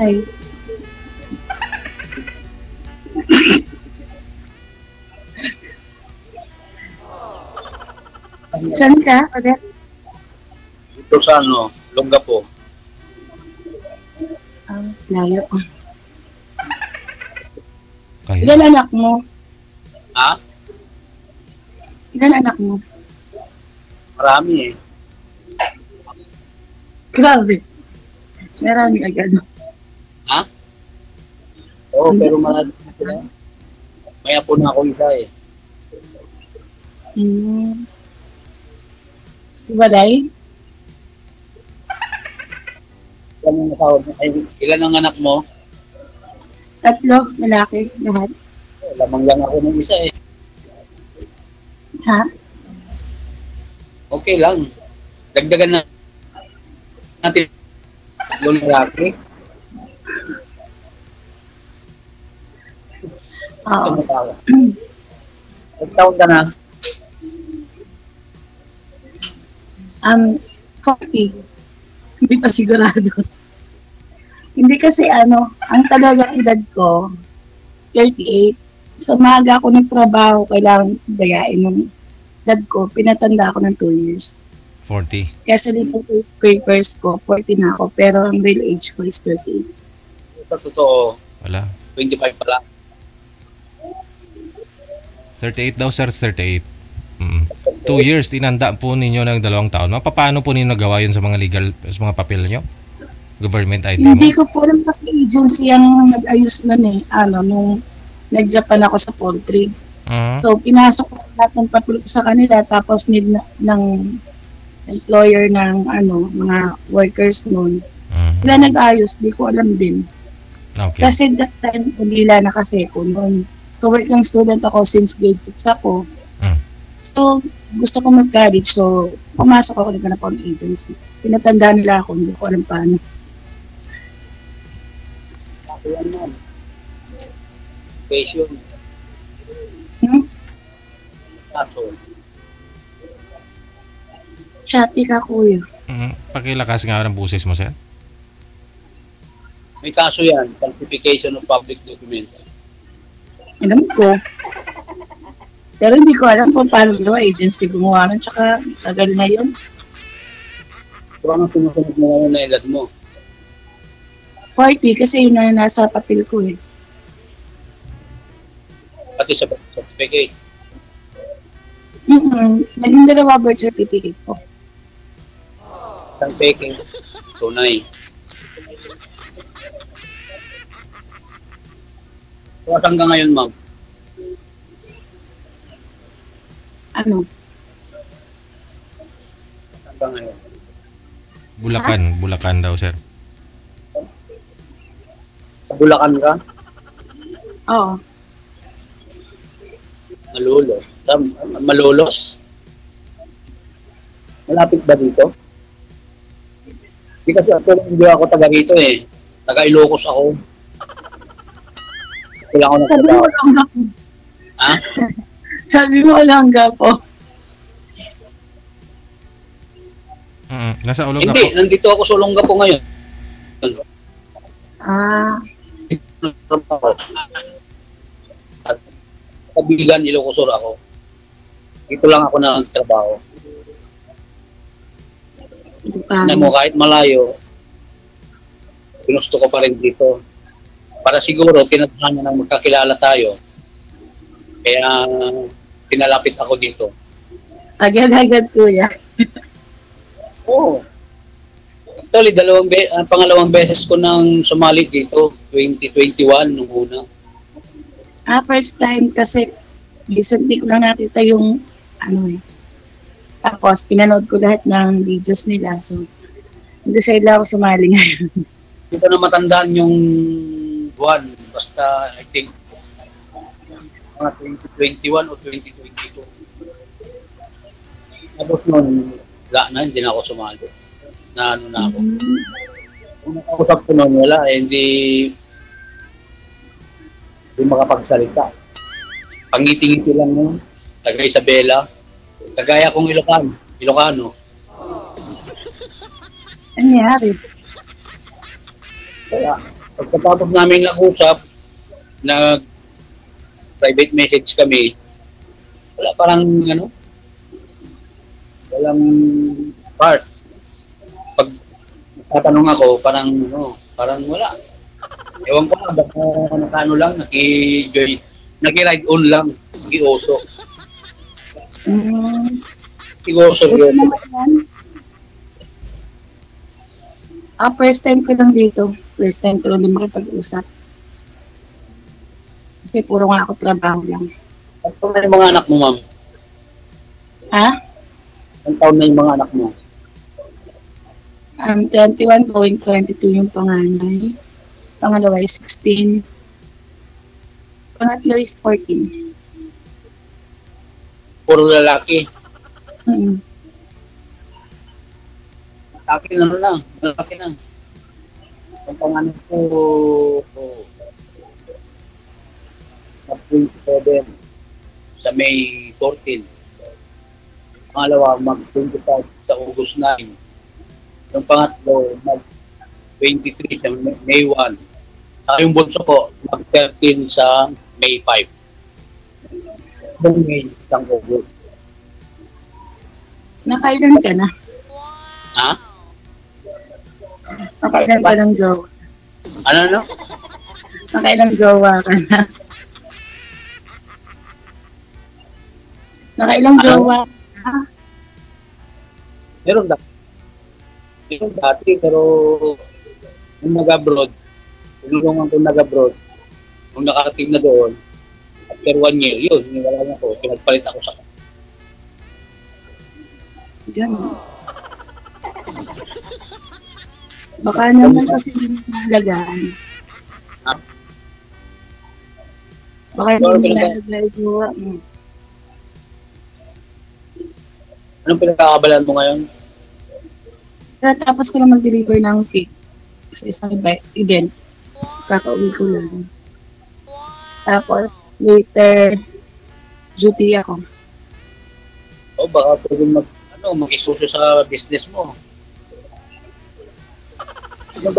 Ay, saan ka ulit? Dito sa ano, Longapo. Ah, layo. Kaya. Ilan anak mo? Ha? Ilan anak mo? Marami eh. Grabe. Marami agad. Ha? Oo, pero marami na sila. Maya po na ako isa eh. Hmm. Ibalay? Ilan ang asawa mo? Ay, ilan ang anak mo? 3, lalaki, lahat. Lamang lang ako ng isa eh. Ha? Okay lang. Dagdagan na natin yung lalaki. Oo. Ano tawag? Nagtaon ka na. 40. Hindi pa sigurado. Hindi kasi ang talagang edad ko, 38. So, maaga ako nagtrabaho, kailangan dagain ng edad ko. Pinatanda ako ng 2 years. 40. Kaya sa legal papers ko, 40 na ako. Pero ang real age ko is 38. Sa totoo, Wala. 25 pa lang. 38 daw, sir. 38. 2 years, tinanda po ninyo ng 2 taon. Paano po ninyo nagawa yun sa mga legal, sa mga papel nyo? Government ID mo? Hindi ko po alam kasi agency ang nag-ayos nun eh. Nung nag-Japan ako sa poultry. So, pinasok ko lahat ng papel ko sa kanila, tapos need ng employer ng mga workers noon. Sila nag-ayos, di ko alam din. Okay. Kasi that time, ulila na kasi ko noon. So, working student ako since grade 6 ako. So, gusto ko mag-college. So, pumasok ako na po ng agency. Pinatanda nila ako, hindi ko alam paano. Ako yan ma'am. Patient. Kaso, Shopee ka, kuya. Pakilakas nga ng busis mo, sir. may kaso yan. Falsification of public documents. Alam ko. Pero hindi ko alam kung paano ginawa. Agency gumawa nun. Tsaka, tagal na yun. Kung ang sinusunod mo ngayon na edad mo. 40 kasi yun na nasa papel ko eh. Pati sa birth certificate. Naging 2 birth certificate ko. Isang peking. Tunay. So, hanggang ngayon, ma'am? Ano? Hanggang ngayon. Bulacan daw, sir. Sa Bulacan ka? Oo. Malulos. Malulos? Malapit ba dito? Hindi kasi hindi ako taga rito eh. Taga Ilocos ako. Wala ako Sabi mo nagtatrabaho. lang po. Ha? Sabi mo lang po. Nasa Olongapo. Hindi, nandito ako sa Olongapo ngayon. Ah, At kabigan Ilocos Sur ako. Dito lang ako nagtrabaho. Na mo kahit malayo, ginusto ko pa rin dito. Para siguro, kinatanya nang magkakilala tayo. Kaya, pinalapit ako dito. agad-agad kuya. Oo. Actually, pangalawang beses ko nang sumali dito, 2021 nung una. First time kasi recently ko lang nakita yung Tapos, pinanood ko lahat ng videos nila. So, nag-decide lang ako sumali ngayon. Hindi ko na matandaan yung buwan. Basta, I think, mga 2021 o 2022. Tapos nun, wala na, hindi na ako sumali. Na ako. Kung nakausap ko nun, wala, hindi makapagsalita. Pangiti-ngiti lang nun. Taga Isabela. Kagaya kong Ilocano. Ano nangyari? Kaya, Pagkatapos namin nag-usap, nag-private message kami, wala parang walang part. Pag tatanong ako, parang wala. Ewan ko na, baka lang, naki-ride on lang, naki-oso. Siguro so Gusto naman yan. First time ko lang dito. First time ko lang din makipag-usap. Kasi puro nga ako trabaho lang. Ang taon na yung mga anak mo, ma'am? Ha? Ang taon na yung mga anak mo? 21 going 22 yung panganay. Pangalawa is 16. Pangatlo is 14. Puro lalaki. Mm-mm. Lalaki na. Ang pangalan ko, na 27 sa May 14. Pangalawa, mag-25 sa August 9. Yung pangatlo, mag-23 sa May 1. Yung bunso ko, mag-13 sa May 5. Yung May isang August. Nakailan ka na? Ha? Nakailan ka ng jowa? Ano? Nakailang jowa ka na? Nakailang jowa ka? Meron dati, pero nung nag-abroad, tulungan ko nag-abroad, nung nakakating na doon, after 1 year, yun, wala na ko, pinagpalit ako sa Diyan. Baka naman kasi hindi nalagaan. Ha? Baka hindi nalagaan jowa mo. Anong pinagkakabalan mo ngayon? Tapos ko na mag-deliver ng cake sa isang event. Kakauwi ko lang. Tapos, later, duty ako. O baka pwede mag-isuso sa business mo. Ano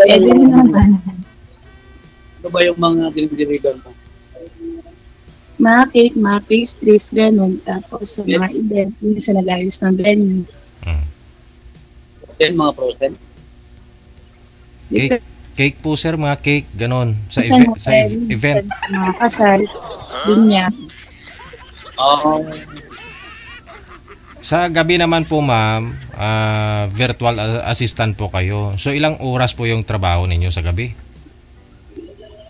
ba yung mga deliver mo? Mga cake, mga pastries, gano'n. Tapos sa mga event, hindi sa nag-ayos ng venue. Mga frozen? Cake po sir, mga cake, gano'n. Sa event. Mga kasal, linya. Sa gabi naman po ma'am, virtual assistant po kayo. So ilang oras po yung trabaho ninyo sa gabi?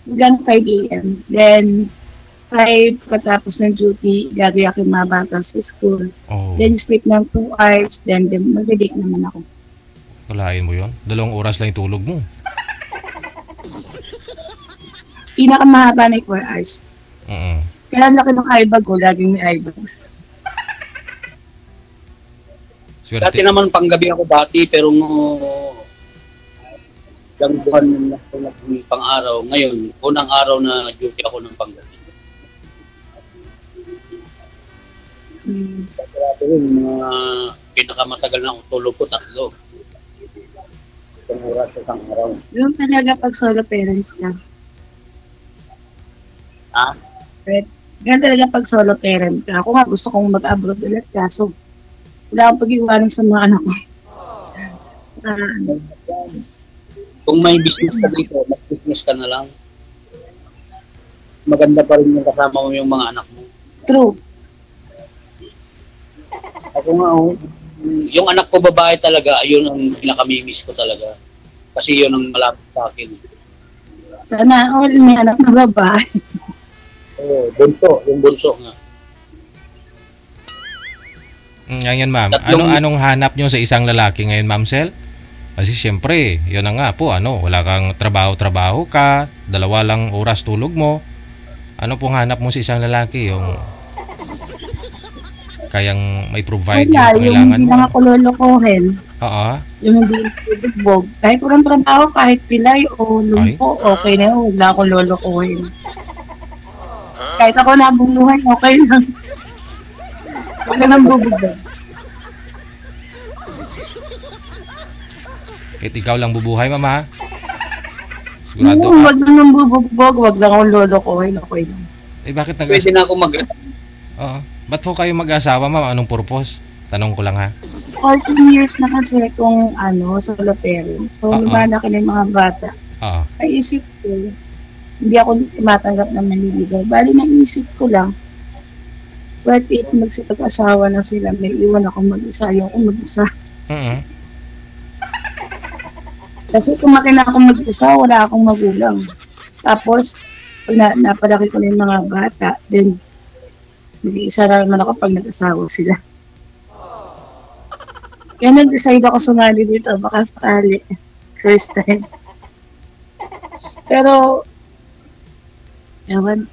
Hanggang 5 a.m. Then, 5 katapos ng duty, gagawin ako yung mga bata sa school. Oh. Then, sleep ng 2 hours. Then mag-break naman ako. Kalahin mo yun? 2 oras lang yung tulog mo. Pinakamahaba na yung 4 hours. Kaya laki ng eyebag ko, laging may eyebags. Dati naman panggabi ako pero ilang buwan na ako pang-araw. Ngayon, unang araw na duty ako ng panggabi. Dati rin, pinakamatagal na tulog ko 3. Isang oras sa isang araw. Yung talaga pag solo parents ka. Ha? Ganyan talaga pag solo parent ka. Ako nga gusto kong mag-abroad ulit kaso wala akong pag-iwanan sa mga anak ko. Kung may business ka dito, mag-business ka na lang. Maganda pa rin yung kasama mo yung mga anak mo. True. Ako nga, yung anak ko babae talaga, ayun ang pinakamimiss ko talaga. Kasi yun ang malapit sa akin. Sana all may anak na babae. Yung bunso nga. Ngayon ma'am, anong hanap nyo sa isang lalaki ngayon ma'am Sel? Kasi siyempre, yun na nga po, wala kang trabaho ka, 2 lang oras tulog mo. Ano pong hanap mo sa isang lalaki? Yung kayang may provide yung kailangan mo? Yung hindi lang ako lolokohin. Oo. Yung hindi bugbog. Kahit walang trabaho, kahit pilay o lumpo, okay na yun. Wala akong lolokohin. Kahit ako nabuluhan, okay lang. Wala nang bubugay. Kahit ikaw lang bubuhay, mama. Sigurado ka? Wag lang bubugbog, wag lang akong lolokohin. Okay lang. Eh, bakit Pwede na ako Oo. Ba't po kayo mag-asawa, ma'am? Anong purpose? Tanong ko lang, ha? 14 years na kasi kung solo parent. So, lumalaki na yung mga bata. Oo. Naisip ko, hindi ako tumatanggap ng naniligaw. Bali, naisip ko lang, what if magsipag-asawa na sila, may iwan ako mag-isa, ayoko mag-isa. Kasi kung makina akong mag-isa, wala akong magulang. Tapos, pag napalaki ko na yung mga bata, then, nag-iisa na naman ako pag nag-asawa sila. Kaya nag-decide ako sumali dito, baka sakali. First time. Pero, ewan.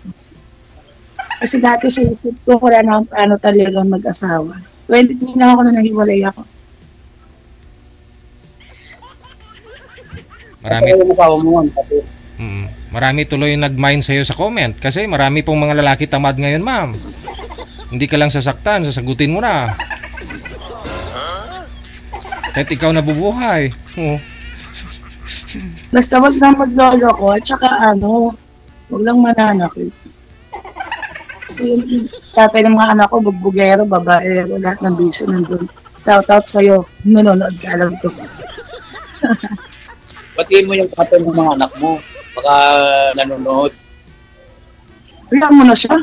Kasi dati sa isip ko, wala na akong paano talaga mag-asawa. 23 na ako na nahiwalay ako. Marami tuloy nag-mind sa'yo sa comment kasi marami pong mga lalaki tamad ngayon, ma'am. Hindi ka lang sasaktan, sasagutin mo na. Kahit ikaw nabubuhay. Basta wag lang maglolo ko at saka wag lang mananakit. Kasi yung tatay ng mga anak ko, bugbugero, babaero, lahat ng bisyo nandun. Shout out sa'yo, nanonood ka, alam ko. Batiin mo yung tatay ng mga anak mo. Baka nanonood. Wala mo na siya.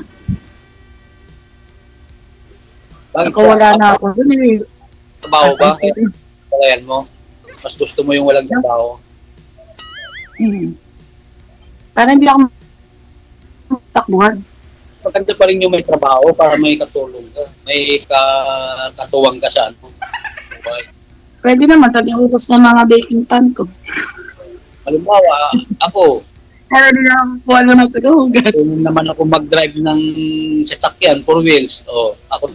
Bakit ako wala na ako dun eh. Trabaho ba? Kalayan mo? Mas gusto mo yung walang trabaho? Parang hindi ako takbuhan. Maganda pa rin yung may trabaho para may katulong ka. May katuwang ka sa ano. Pwede naman, tag-iutos ng mga baking pan ko. Halimbawa, ako. Pero hindi na ako po ng taga-hugas. Kung naman ako mag-drive ng sasakyan, 4 wheels, ako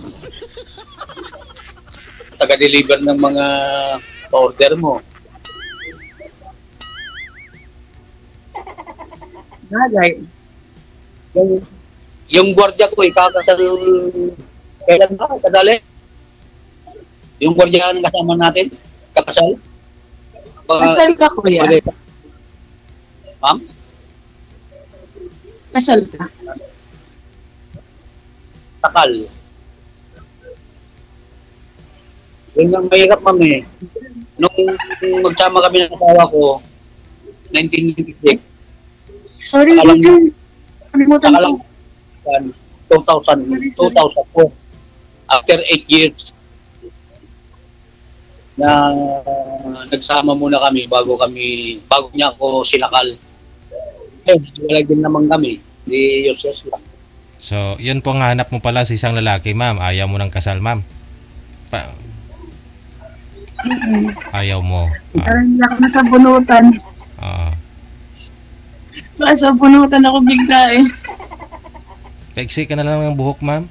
taga-deliver ng mga pa-order mo. Bagay. Yung gwardiya ko, ikakasal kailan ba? Kadali? Yung gwardiya ng kasama natin, kakasal? Kasal ka, kuya? Ma'am? Kasal ka? Takal. Yun ang mahirap, ma'am eh. Nung magsama kami ng asawa ko, 1996. Sorry, Richard. Kalimutan ko. 2004. After 8 years na nagsama muna kami bago niya ako sinakal. Wala din naman kami. Di useless lang. So, yun po ang hanap mo pala sa isang lalaki, ma'am. Ayaw mo ng kasal, ma'am. Ayaw mo. Parang hindi ako nasa bunutan. Nasa bunutan ako bigla eh. Paiksi ka na lang ng buhok, ma'am.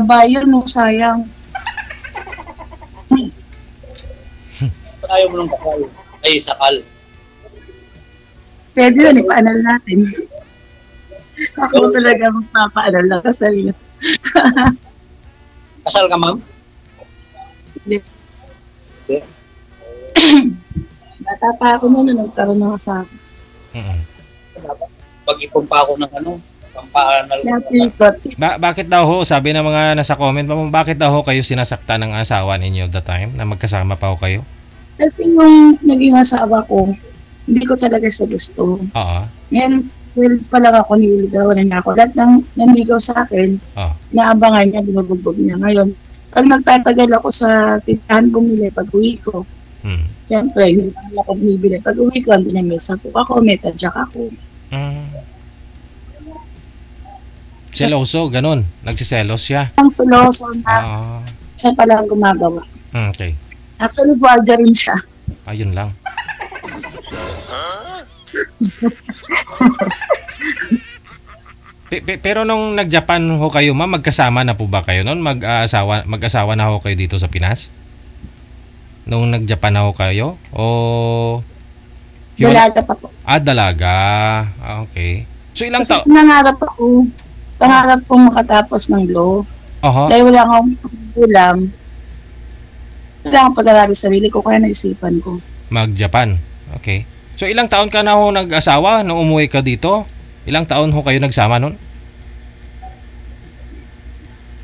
Bayo no, sayang. Ayaw mo ng kasal. Ay, sakal. Pwede yun, ipaanal natin. Ako talaga magpapaanal na kasal yun. Kasal ka, ma'am? Hindi. Bata pa ako na nagkaroon ng asawa. Pag-ipon pa ako ng pampaanal. Bakit daw ho, sabi ng mga nasa comment, bakit daw ho kayo sinasaktan ng asawa ninyo that time na magkasama pa ho kayo? Kasi yung naging asawa ko, hindi ko talaga siya gusto. Ngayon, pa lang ako niligawan na ako. Lahat ng nanligaw sa akin, naabangan niya, binubugbog niya. Ngayon, pag nagtatagal ako sa tindahan bumili, pag uwi ko, siyempre, hindi na ako bumibili. Pag uwi ko, hindi na may sapok ako, may tadyak ako. Seloso, ganun. Nagsiselos siya. Ang seloso na siya pala ang gumagawa. Okay. Actually, guardia rin siya. Ayun lang. Pero nung nag-Japan ho kayo, ma'am, magkasama na po ba kayo noon? Mag-asawa na ho kayo dito sa Pinas? Nung nag-Japan na ho kayo? O... Dalaga pa po. Dalaga. Okay. So, ilang taon? Pangarap kong makatapos ng law. Dahil wala akong ulam. Wala akong pag-arali sa sarili ko, kaya naisipan ko. Mag-Japan. Okay. So ilang taon ka na ho nag-asawa nung umuwi ka dito? Ilang taon ho kayo nagsama nun?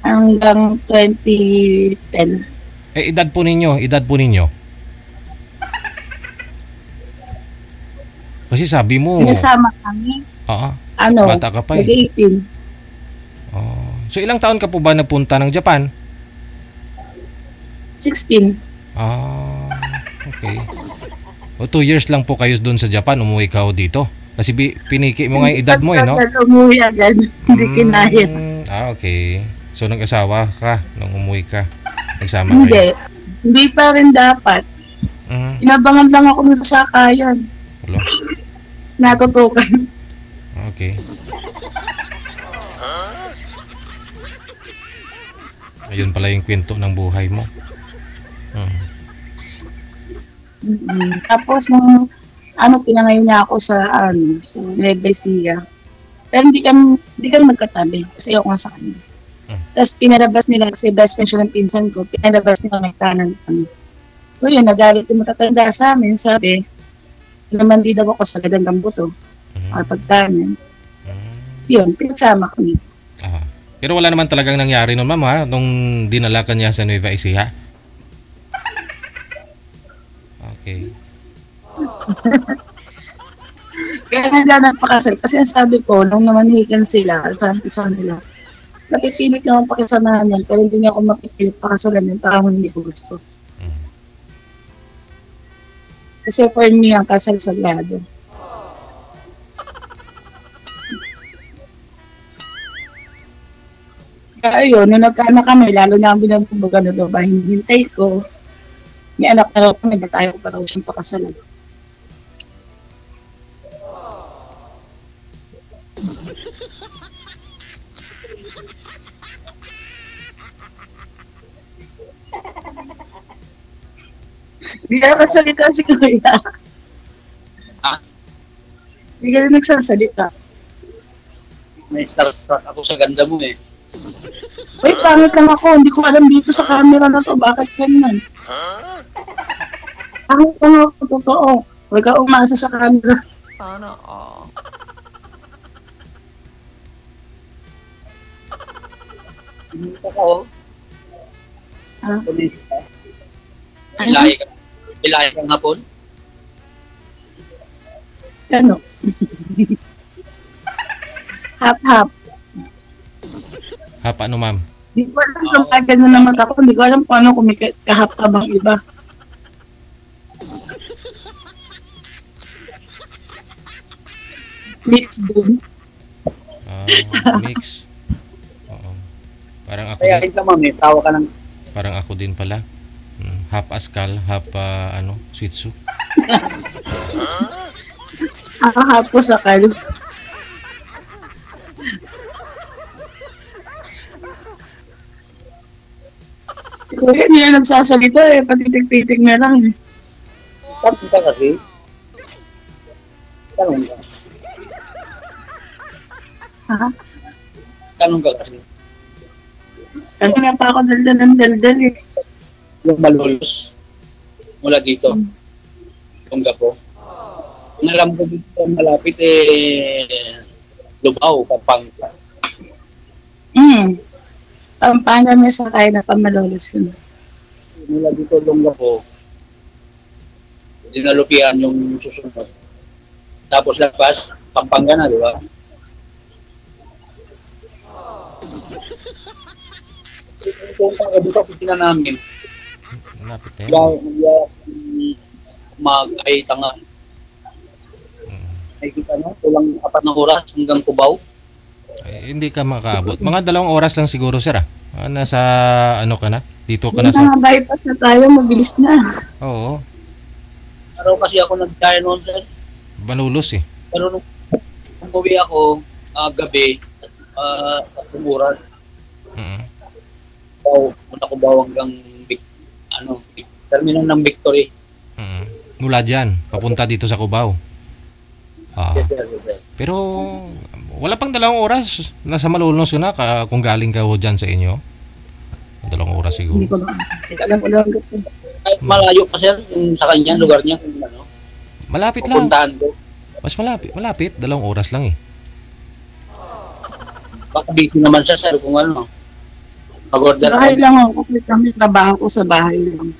Hanggang 2010. Edad po ninyo. Kasi sabi mo, Nagsama kami. Oo. Ano? Bata ka pa eh. Nag-18. Oh. So ilang taon ka po ba napunta ng Japan? 16. Okay. O 2 years lang po kayo doon sa Japan, umuwi ka ho dito. Kasi piniki mo nga yung edad mo no? Umuwi agad. Hindi kinaya. Okay. So nag-asawa ka nung umuwi ka. Nagsama Hindi. kayo. Hindi pa rin dapat. Inabangan lang ako ng sasakayan. Hello? Natutukan. Okay. Ayun pala yung kwento ng buhay mo. Tapos nung pinangayon niya ako sa sa Nueva Ecija. Pero hindi kami magkatabi kasi ako nga sa kanya. Tapos pinalabas nila kasi best friend siya ng pinsan ko, pinalabas nila may kanan kami. So yun, nagalit yung matatanda sa amin, sabi, naman di daw ako sa gadang gambuto, pagtanan. Yun, pinagsama kami. Pero wala naman talagang nangyari nun, ma'am, ha? Nung dinala ka niya sa Nueva Ecija? Okay. Kaya nga napakasal. Kasi ang sabi ko, nung namanhikan sila, sabi ko sa nila, napipilit naman pakisanahan yan, pero hindi niya ako mapipilit pakasalan yung tao hindi ko gusto. Kasi for me, ang kasal sagrado. Kaya yun, nung nagkaanak kami, lalo na ang binabubaga na daw ba, hinihintay ko. May anak na raw kami, na tayo pa raw siyang pakasalan. Hindi ka nagsalita si Kuya. Hindi ka rin nagsasalita. May starstruck ako sa ganda mo eh. Uy, pangit lang ako. Hindi ko alam dito sa camera na to. Bakit ganyan? Pangit lang ako. Totoo. Huwag ka umasa sa camera. Sana all. Hindi ako. Ha? Ilahi ka nga po. Ano? Hap-hap. Hap ano, ma'am? Hindi ko alam kung kagano na mata ko. Hindi ko alam kung ano kung may kahap ka bang iba. Mix dun. Mix. Oo. Parang ako Kaya din. rin ka mami, tawa ka ng... Parang ako din pala. Half Askal, half Shih Tzu. Hapos akal. Siguro hindi na nagsasalita eh. Patitig-titig na lang eh. Tanong ka kasi. Tanong ka. Ha? Tanong ka kasi. Kanina pa ako daldal eh. Yung malulos. Mula dito. Tungga po. Ang alam ko dito malapit Lubao, Pampanga. Pampanga may sakay na pamalolos ko na. Mula dito Lungga po. Dinalupian yung susunod. Tapos lapas, Pampanga na, di ba? Kung dito, pitina namin. Malapit eh. Mag-ay tanga. Ay kita no, kulang 4 na oras hanggang Cubao. Hindi ka makaabot. Mga 2 oras lang siguro, sir. Nasa ano ka na? Dito ka na sa... bypass na tayo, mabilis na. Oo. Pero kasi ako nag-tire noon, sir. Banulos eh. Pero nung uwi ako, gabi, sa Tumuran. Muna Cubao hanggang terminal ng Victory. Mula dyan, papunta dito sa Cubao. Yes, sir. Pero wala pang 2 oras. Nasa Malolos ka na kung galing ka dyan sa inyo. 2 oras siguro. Hindi ko alam ko lang. Kahit malayo pa sir, sa kanya, lugar niya. Malapit lang. Pupuntahan ko. Mas malapit. 2 oras lang eh. Baka busy naman siya, sir, kung ano. Mag-order Bahay lang ako. Kami trabaho ko sa bahay lang.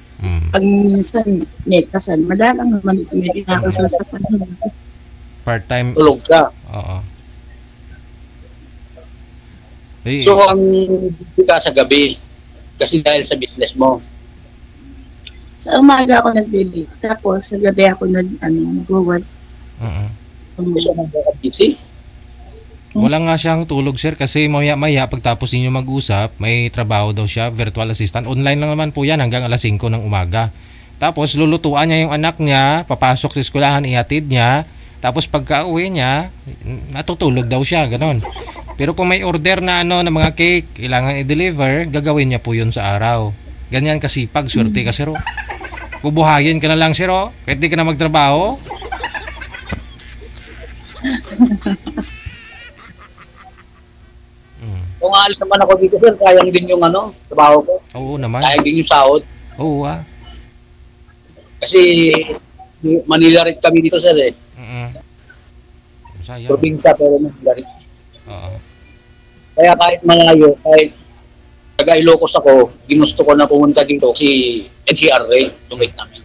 Pag minsan may kasal, madalang naman may kinakasal sa kanila. Part-time. Tulog ka. Oo. So, ang busy ka sa gabi. Kasi dahil sa business mo. Sa umaga ako nagbili. Tapos sa gabi ako nag-work. Hindi siya busy. Wala nga siyang tulog, sir, kasi maya pagtapos ninyo mag-usap, may trabaho daw siya, virtual assistant. Online lang naman po yan hanggang alas 5 ng umaga. Tapos lulutuan niya yung anak niya, papasok sa eskwelahan, ihatid niya. Tapos pagka-uwi niya, natutulog daw siya, ganon. Pero kung may order na na mga cake, kailangan i-deliver, gagawin niya po yun sa araw. Ganyan kasipag, swerte ka, sir. Bubuhayin ka na lang, sir, kahit di ka na magtrabaho. Kung aalis naman ako dito, sir, kayang din yung trabaho ko. Oo naman. Kayang din yung sahod. Oo, Kasi Manila rin kami dito, sir, eh. Sayang. Probinsya, pero Manila rin. Oo. Kaya kahit malayo, kahit taga Ilocos ako, ginusto ko na pumunta dito kasi NCR rin, tumit namin.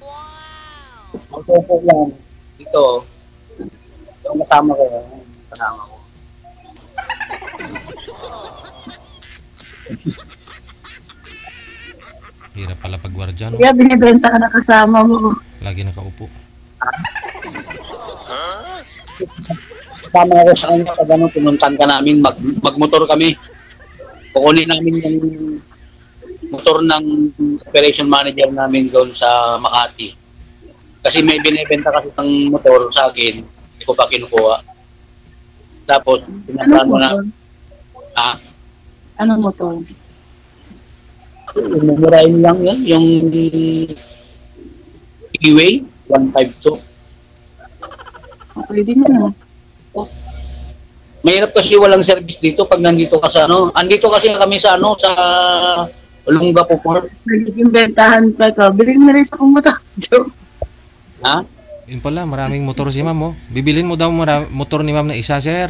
Wow! Ang po lang, dito, yung kasama ko. Hirap pala pag-guardia, no? Kaya binibenta ka na kasama mo. Lagi nakaupo. Kasama ko sa kanya, pag pinuntan ka namin, magmotor kami. Kukunin namin yung motor ng operation manager namin doon sa Makati. Kasi may binibenta kasi ng motor sa akin, hindi ko pa kinukuha. Tapos, pinapano na. Anong motor? Mumurahin lang yan, yung P-Way 152. Okay din yan. Mahirap kasi walang service dito pag nandito ka sa andito kasi kami sa sa Olongapo Port. Nagiging bentahan pa to. Bilhin na rin sa kong motor. Ha? Yun pala, maraming motor si ma'am, Bibilin mo daw motor ni ma'am na isa, sir.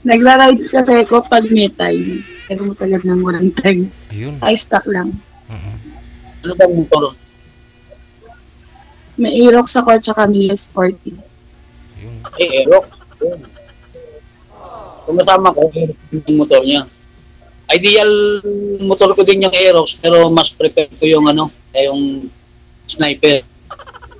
Nagra-rides kasi ako pag may time. Pero mo talaga ng walang time. Ayun. Ay, stock lang. Ano bang motor? May Aerox ako at saka Mio Sporty. Ayun. Aerox. Kung kasama ko, Aerox yung motor niya. Ideal motor ko din yung Aerox, pero mas prefer ko yung yung Sniper.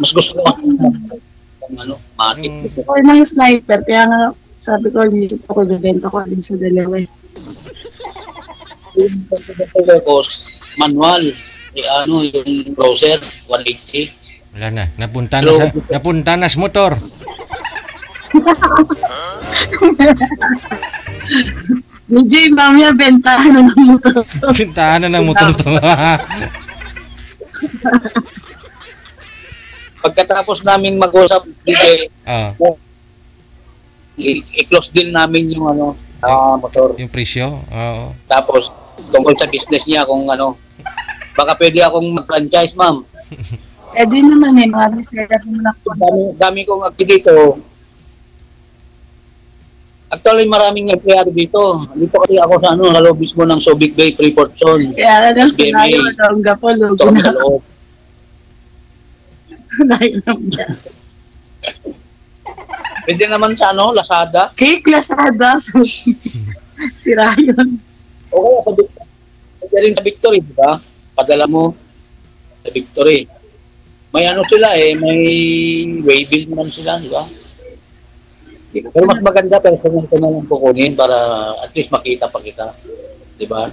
Mas gusto ko yung Matic. Gusto ko ng Sniper, kaya nga sabi ko, inisip ako, bibenta ko din sa dalawa. Yung manual, yung browser, 180. Wala na, napunta na sa motor. Medyo yung mamaya, bentahan na ng motor. Bentahan na ng motor to. Pagkatapos namin mag-usap, DJ, i-close din namin yung motor. Yung presyo? Oo. Tapos, tungkol sa business niya, kung baka pwede akong mag-franchise, ma'am. Di naman mga reseller mo na po. Dami kong dito. Actually, maraming empleyado dito. Dito kasi ako sa lalo mismo ng Subic Bay, Freeport Zone. Kaya lang sinayo, ang gapolo. Ito sa loob. Pwede naman sa Lazada. Cake Lazada. Si Ryan. O kaya sa Victory. Pwede rin sa Victory, di ba? Padala mo sa Victory. May sila may waybill naman sila, di ba? Pero mas maganda, personal ko na lang kukunin para at least makita pa kita. Di ba?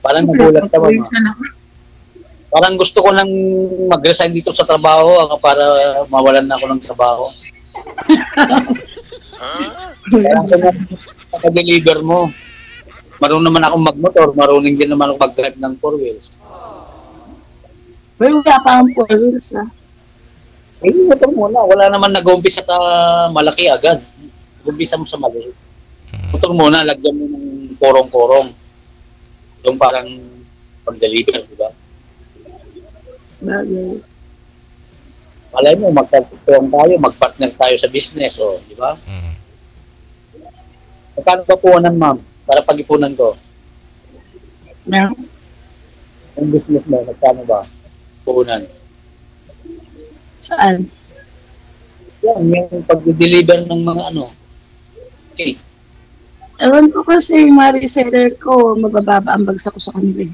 Parang nagulat ka ba? Parang gusto ko nang mag-resign dito sa trabaho para mawalan na ako ng trabaho. Kaya ako deliver mo. Marunong naman akong magmotor, marunong din naman ako mag-drive ng 4 wheels. Well, wala pa ang 4 wheels, Motor muna. Wala naman nag-umpisa sa malaki agad. Umpisa mo sa maliit. Motor muna, lagyan mo ng korong-korong. Yung parang pag-deliver, di ba? Bagay. Malay mo, magkatulong tayo, mag-partner tayo sa business, di ba? Magkano ba puhunan, ma'am? Para pag-ipunan ko. Na? Yung business mo, magkano ba? Puhunan. Saan? Yan, yung pag-deliver ng mga cake. Ewan ko kasi yung mga reseller ko, mabababa ang bagsak ko sa kanila.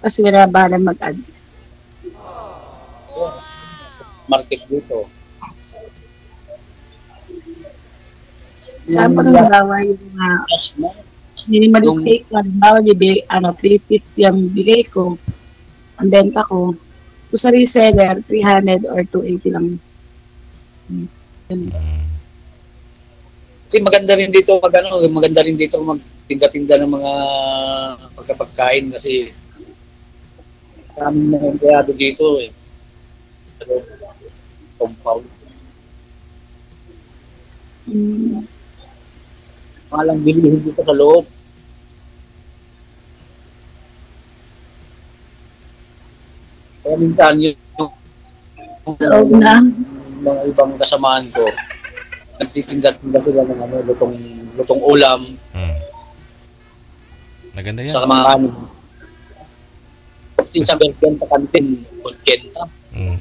Kasi wala bahala mag-add. Market dito. Saan pa nang bawa yung minimalist cake, bawa bibig, 350 ang bigay ko, ang benta ko. So sa reseller, 300 or 280 lang. Kasi maganda rin dito magtinda-tinda ng mga pagkapagkain kasi maraming mga empleyado dito compound. Malang bilihin dito sa loob. Kaya minsan yung mga ibang kasamaan ko nagtitinda-tinda sila ng lutong ulam. Maganda yan. Sa mga isang benta kantin, kunkenta.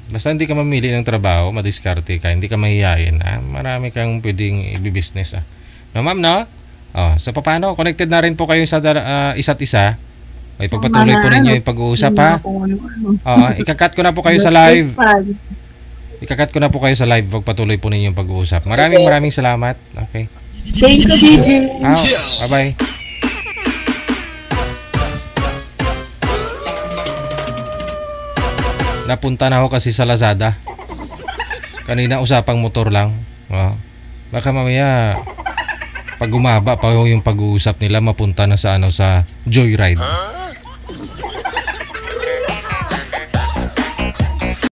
Basta hindi ka mamili ng trabaho, madiskarte ka, hindi ka mahihayin, marami kang pwedeng i-business. No, ma'am, no? So paano? Connected na rin po kayo sa isa't isa. Ay, pagpatuloy po ninyo yung pag-uusap, ha? Ikakat ko na po kayo sa live. Ikakat ko na po kayo sa live. Pagpatuloy po ninyo yung pag-uusap. Maraming salamat. Okay. Thank you, DJ. Bye-bye. Napunta na ako kasi sa Lazada. Kanina usapang motor lang. Baka mamaya pag umaba pa yung pag-uusap nila, mapunta na sa sa Joyride.